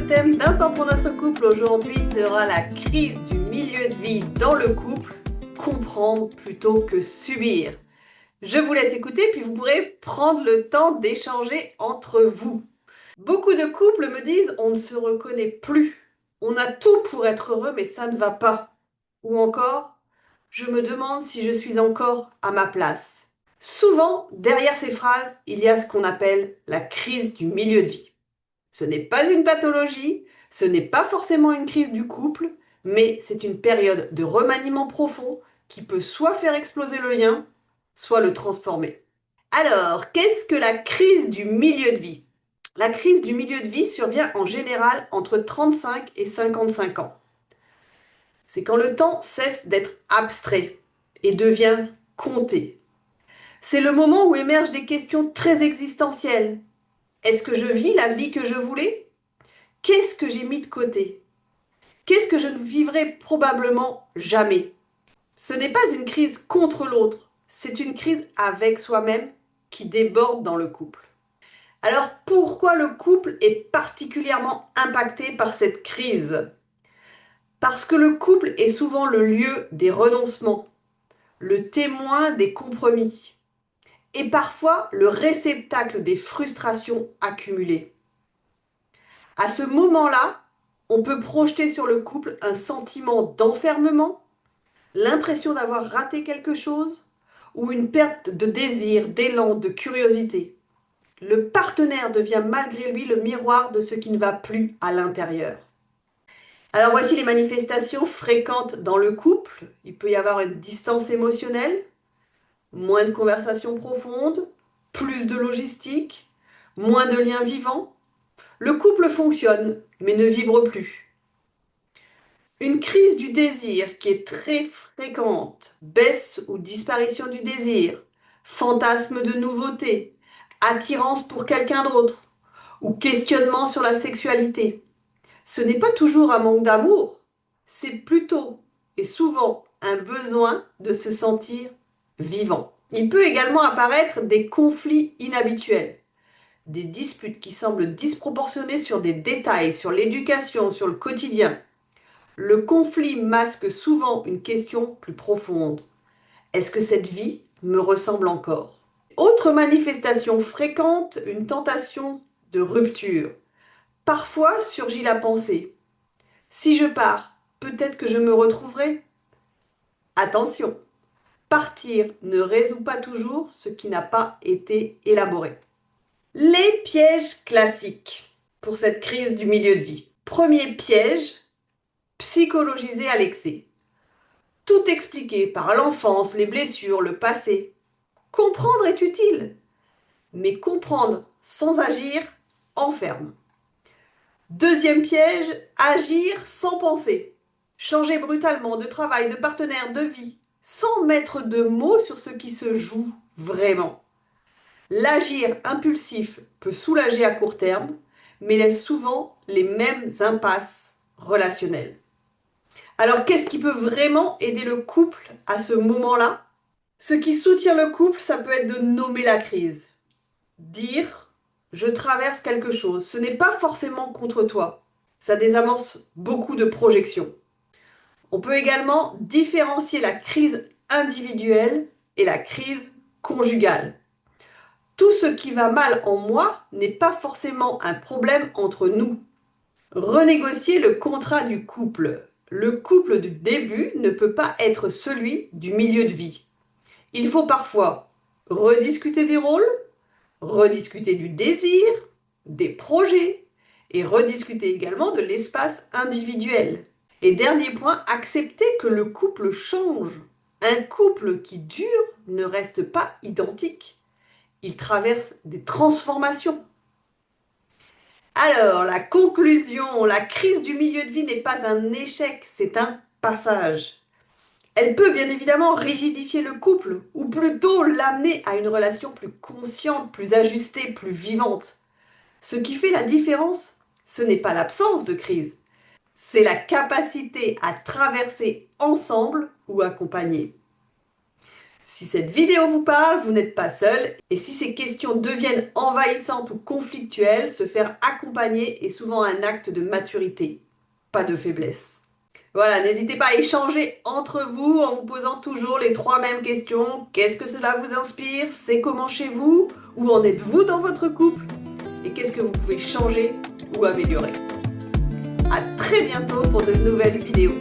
thème d'un temps pour notre couple aujourd'hui sera la crise du milieu de vie dans le couple, comprendre plutôt que subir. Je vous laisse écouter puis vous pourrez prendre le temps d'échanger entre vous. Beaucoup de couples me disent on ne se reconnaît plus, on a tout pour être heureux mais ça ne va pas. Ou encore, je me demande si je suis encore à ma place. Souvent, derrière ces phrases, il y a ce qu'on appelle la crise du milieu de vie. Ce n'est pas une pathologie, ce n'est pas forcément une crise du couple, mais c'est une période de remaniement profond qui peut soit faire exploser le lien, soit le transformer. Alors, qu'est-ce que la crise du milieu de vie? La crise du milieu de vie survient en général entre 35 et 55 ans. C'est quand le temps cesse d'être abstrait et devient compté. C'est le moment où émergent des questions très existentielles. Est-ce que je vis la vie que je voulais? Qu'est-ce que j'ai mis de côté? Qu'est-ce que je ne vivrai probablement jamais? Ce n'est pas une crise contre l'autre, c'est une crise avec soi-même qui déborde dans le couple. Alors pourquoi le couple est particulièrement impacté par cette crise? Parce que le couple est souvent le lieu des renoncements, le témoin des compromis et parfois le réceptacle des frustrations accumulées. À ce moment-là, on peut projeter sur le couple un sentiment d'enfermement, l'impression d'avoir raté quelque chose ou une perte de désir, d'élan, de curiosité. Le partenaire devient malgré lui le miroir de ce qui ne va plus à l'intérieur. Alors voici les manifestations fréquentes dans le couple. Il peut y avoir une distance émotionnelle, moins de conversations profondes, plus de logistique, moins de liens vivants. Le couple fonctionne, mais ne vibre plus. Une crise du désir qui est très fréquente, baisse ou disparition du désir, fantasme de nouveauté, attirance pour quelqu'un d'autre ou questionnement sur la sexualité. Ce n'est pas toujours un manque d'amour, c'est plutôt et souvent un besoin de se sentir vivant. Il peut également apparaître des conflits inhabituels, des disputes qui semblent disproportionnées sur des détails, sur l'éducation, sur le quotidien. Le conflit masque souvent une question plus profonde. Est-ce que cette vie me ressemble encore? Autre manifestation fréquente, une tentation de rupture. Parfois surgit la pensée. Si je pars, peut-être que je me retrouverai. Attention, partir ne résout pas toujours ce qui n'a pas été élaboré. Les pièges classiques pour cette crise du milieu de vie. Premier piège, psychologiser à l'excès. Tout expliquer par l'enfance, les blessures, le passé. Comprendre est utile, mais comprendre sans agir enferme. Deuxième piège, agir sans penser. Changer brutalement de travail, de partenaire, de vie, sans mettre de mots sur ce qui se joue vraiment. L'agir impulsif peut soulager à court terme, mais laisse souvent les mêmes impasses relationnelles. Alors, qu'est-ce qui peut vraiment aider le couple à ce moment-là? Ce qui soutient le couple, ça peut être de nommer la crise. Dire, je traverse quelque chose. Ce n'est pas forcément contre toi. Ça désamorce beaucoup de projections. On peut également différencier la crise individuelle et la crise conjugale. Tout ce qui va mal en moi n'est pas forcément un problème entre nous. Renégocier le contrat du couple. Le couple du début ne peut pas être celui du milieu de vie. Il faut parfois rediscuter des rôles, rediscuter du désir, des projets et rediscuter également de l'espace individuel. Et dernier point, accepter que le couple change. Un couple qui dure ne reste pas identique. Il traverse des transformations. Alors, la conclusion, la crise du milieu de vie n'est pas un échec, c'est un passage. Elle peut bien évidemment rigidifier le couple, ou plutôt l'amener à une relation plus consciente, plus ajustée, plus vivante. Ce qui fait la différence, ce n'est pas l'absence de crise, c'est la capacité à traverser ensemble ou accompagner. Si cette vidéo vous parle, vous n'êtes pas seul. Et si ces questions deviennent envahissantes ou conflictuelles, se faire accompagner est souvent un acte de maturité, pas de faiblesse. Voilà, n'hésitez pas à échanger entre vous en vous posant toujours les 3 mêmes questions. Qu'est-ce que cela vous inspire? C'est comment chez vous? Où en êtes-vous dans votre couple? Et qu'est-ce que vous pouvez changer ou améliorer? À très bientôt pour de nouvelles vidéos.